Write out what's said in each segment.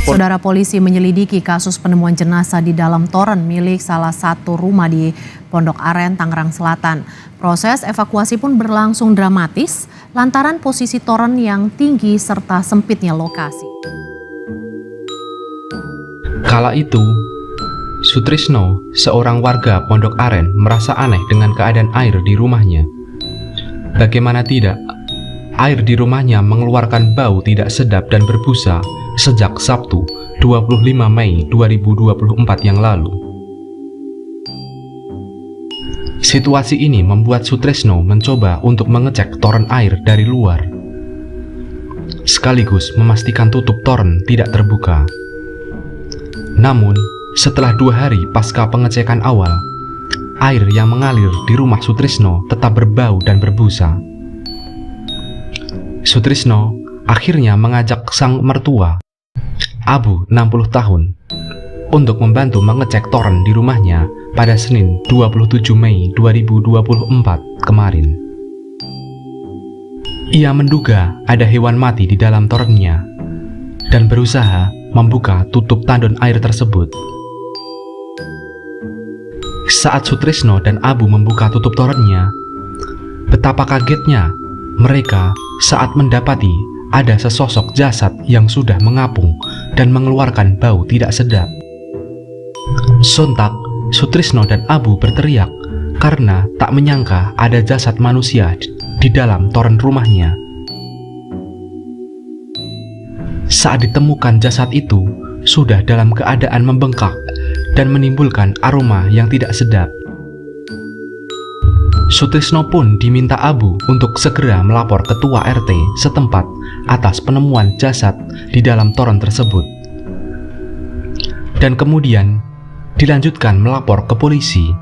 Saudara, polisi menyelidiki kasus penemuan jenazah di dalam toren milik salah satu rumah di Pondok Aren, Tangerang Selatan. Proses evakuasi pun berlangsung dramatis lantaran posisi toren yang tinggi serta sempitnya lokasi. Kala itu, Sutrisno, seorang warga Pondok Aren, merasa aneh dengan keadaan air di rumahnya. Bagaimana tidak, air di rumahnya mengeluarkan bau tidak sedap dan berbusa sejak Sabtu 25 Mei 2024 yang lalu. Situasi ini membuat Sutrisno mencoba untuk mengecek toren air dari luar, sekaligus memastikan tutup toren tidak terbuka. Namun, setelah 2 hari pasca pengecekan awal, air yang mengalir di rumah Sutrisno tetap berbau dan berbusa. Sutrisno akhirnya mengajak sang mertua, Abu 60 tahun, untuk membantu mengecek toren di rumahnya pada Senin 27 Mei 2024 kemarin. Ia menduga ada hewan mati di dalam torennya dan berusaha membuka tutup tandon air tersebut. Saat Sutrisno dan Abu membuka tutup torennya, betapa kagetnya mereka saat mendapati ada sesosok jasad yang sudah mengapung dan mengeluarkan bau tidak sedap. Sontak, Sutrisno dan Abu berteriak karena tak menyangka ada jasad manusia di dalam toren rumahnya. Saat ditemukan jasad itu sudah dalam keadaan membengkak dan menimbulkan aroma yang tidak sedap. Sutrisno pun diminta Abu untuk segera melapor ketua RT setempat atas penemuan jasad di dalam toren tersebut, dan kemudian dilanjutkan melapor ke polisi.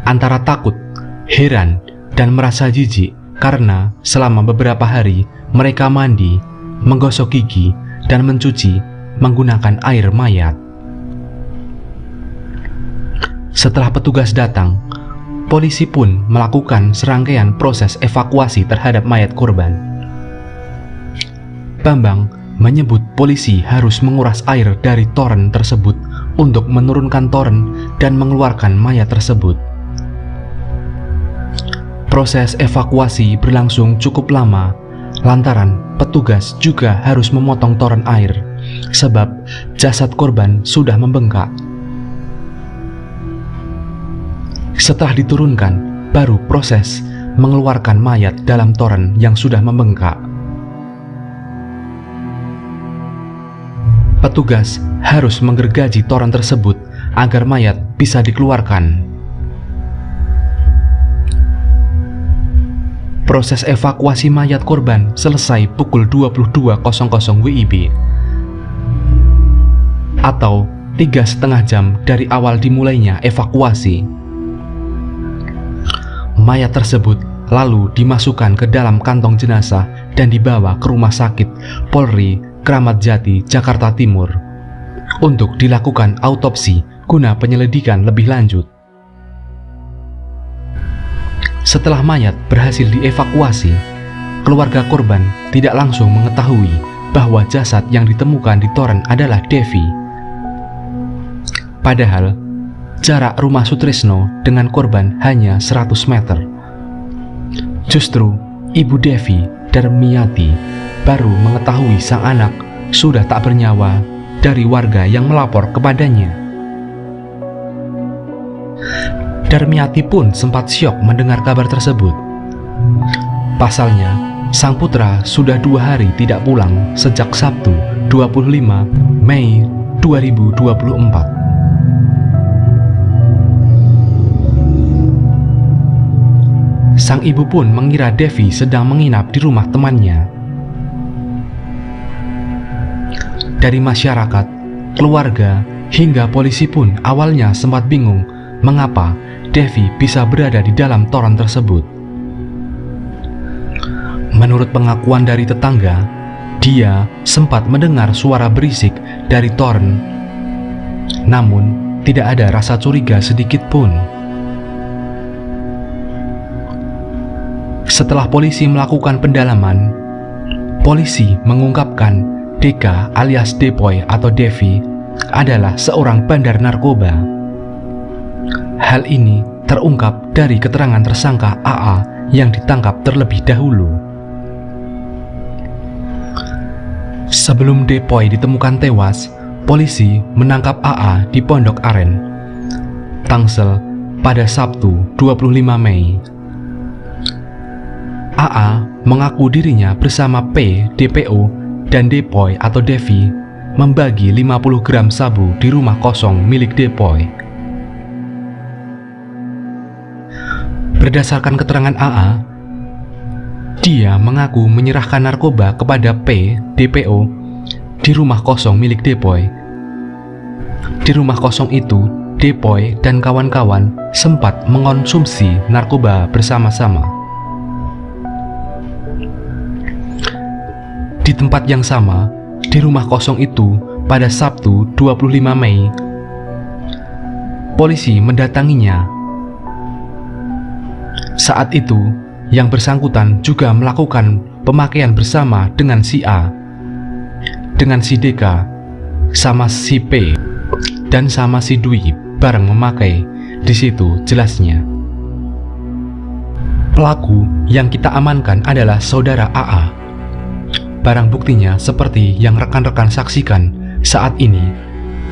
Antara takut, heran, dan merasa jijik karena selama beberapa hari mereka mandi, menggosok gigi, dan mencuci menggunakan air mayat. Setelah petugas datang, polisi pun melakukan serangkaian proses evakuasi terhadap mayat korban. Bambang menyebut polisi harus menguras air dari toren tersebut untuk menurunkan toren dan mengeluarkan mayat tersebut. Proses evakuasi berlangsung cukup lama lantaran petugas juga harus memotong toren air sebab jasad korban sudah membengkak. Setelah diturunkan, baru proses mengeluarkan mayat dalam toren yang sudah membengkak. Petugas harus menggergaji toren tersebut agar mayat bisa dikeluarkan. Proses evakuasi mayat korban selesai pukul 22.00 WIB atau 3,5 jam dari awal dimulainya evakuasi. Mayat tersebut lalu dimasukkan ke dalam kantong jenazah dan dibawa ke Rumah Sakit Polri Kramat Jati, Jakarta Timur untuk dilakukan autopsi guna penyelidikan lebih lanjut. Setelah mayat berhasil dievakuasi, keluarga korban tidak langsung mengetahui bahwa jasad yang ditemukan di toren adalah Devi. Padahal jarak rumah Sutrisno dengan korban hanya 100 meter. Justru Ibu Devi Darmiati baru mengetahui sang anak sudah tak bernyawa dari warga yang melapor kepadanya. Darmiati pun sempat syok mendengar kabar tersebut. Pasalnya, sang putra sudah 2 hari tidak pulang sejak Sabtu 25 Mei 2024. Sang ibu pun mengira Devi sedang menginap di rumah temannya. Dari masyarakat, keluarga, hingga polisi pun awalnya sempat bingung mengapa Devi bisa berada di dalam toren tersebut. Menurut pengakuan dari tetangga, dia sempat mendengar suara berisik dari toren, namun tidak ada rasa curiga sedikit pun. Setelah polisi melakukan pendalaman, polisi mengungkapkan Deka alias Depoy atau Devi adalah seorang bandar narkoba. Hal ini terungkap dari keterangan tersangka AA yang ditangkap terlebih dahulu. Sebelum Depoy ditemukan tewas, polisi menangkap AA di Pondok Aren, Tangsel pada Sabtu 25 Mei. AA mengaku dirinya bersama P, DPO, dan Depoy atau Devi membagi 50 gram sabu di rumah kosong milik Depoy. Berdasarkan keterangan AA, dia mengaku menyerahkan narkoba kepada P, DPO, di rumah kosong milik Depoy. Di rumah kosong itu, Depoy dan kawan-kawan sempat mengonsumsi narkoba bersama-sama. Di tempat yang sama, di rumah kosong itu pada Sabtu 25 Mei, polisi mendatanginya. Saat itu, yang bersangkutan juga melakukan pemakaian bersama dengan si A, dengan si Deka, sama si P, dan sama si Dwi bareng memakai. Di situ jelasnya. Pelaku yang kita amankan adalah saudara AA. Barang buktinya seperti yang rekan-rekan saksikan saat ini,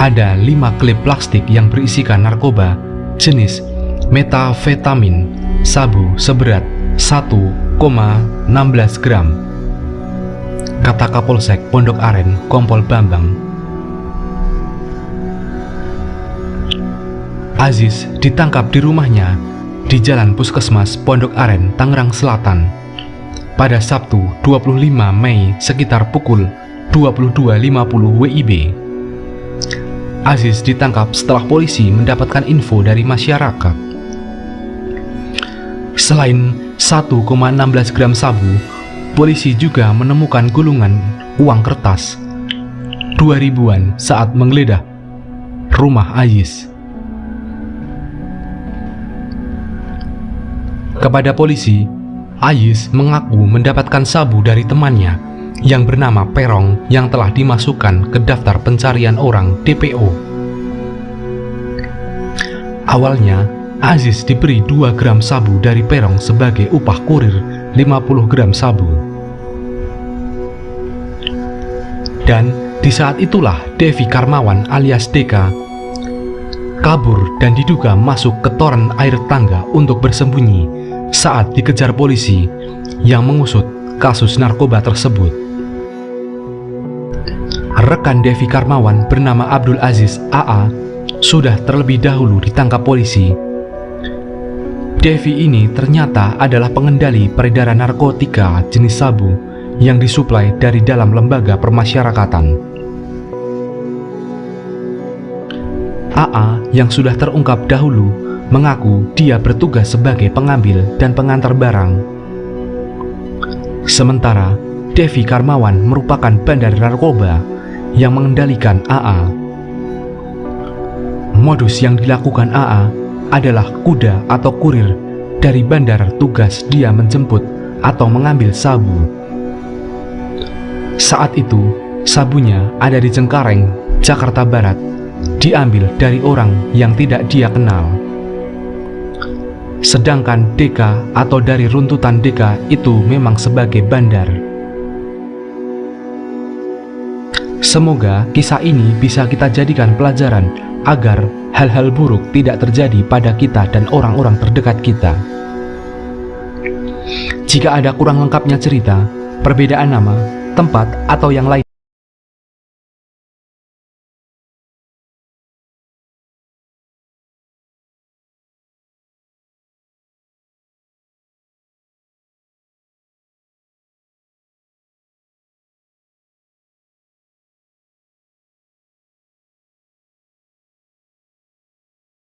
ada 5 klip plastik yang berisikan narkoba jenis metafetamin sabu seberat 1,16 gram, kata Kapolsek Pondok Aren Kompol Bambang. Aziz ditangkap di rumahnya di Jalan Puskesmas Pondok Aren, Tangerang Selatan pada Sabtu 25 Mei sekitar pukul 22.50 WIB. Aziz ditangkap setelah polisi mendapatkan info dari masyarakat. Selain 1,16 gram sabu, polisi juga menemukan gulungan uang kertas 2.000-an saat menggeledah rumah Aziz. Kepada polisi, Aziz mengaku mendapatkan sabu dari temannya yang bernama Perong yang telah dimasukkan ke daftar pencarian orang DPO. Awalnya, Aziz diberi 2 gram sabu dari Perong sebagai upah kurir 50 gram sabu. Dan di saat itulah Devi Karmawan alias Deka kabur dan diduga masuk ke toren air tangga untuk bersembunyi saat dikejar polisi yang mengusut kasus narkoba tersebut. Rekan Devi Karmawan bernama Abdul Aziz AA sudah terlebih dahulu ditangkap polisi. Devi ini ternyata adalah pengendali peredaran narkotika jenis sabu yang disuplai dari dalam lembaga permasyarakatan. AA yang sudah terungkap dahulu mengaku dia bertugas sebagai pengambil dan pengantar barang. Sementara Devi Karmawan merupakan bandar narkoba yang mengendalikan AA. Modus yang dilakukan AA adalah kuda atau kurir dari bandar, tugas dia menjemput atau mengambil sabu. Saat itu, sabunya ada di Cengkareng, Jakarta Barat, diambil dari orang yang tidak dia kenal. Sedangkan Deka atau dari runtutan Deka itu memang sebagai bandar. Semoga kisah ini bisa kita jadikan pelajaran agar hal-hal buruk tidak terjadi pada kita dan orang-orang terdekat kita. Jika ada kurang lengkapnya cerita, perbedaan nama, tempat, atau yang lain,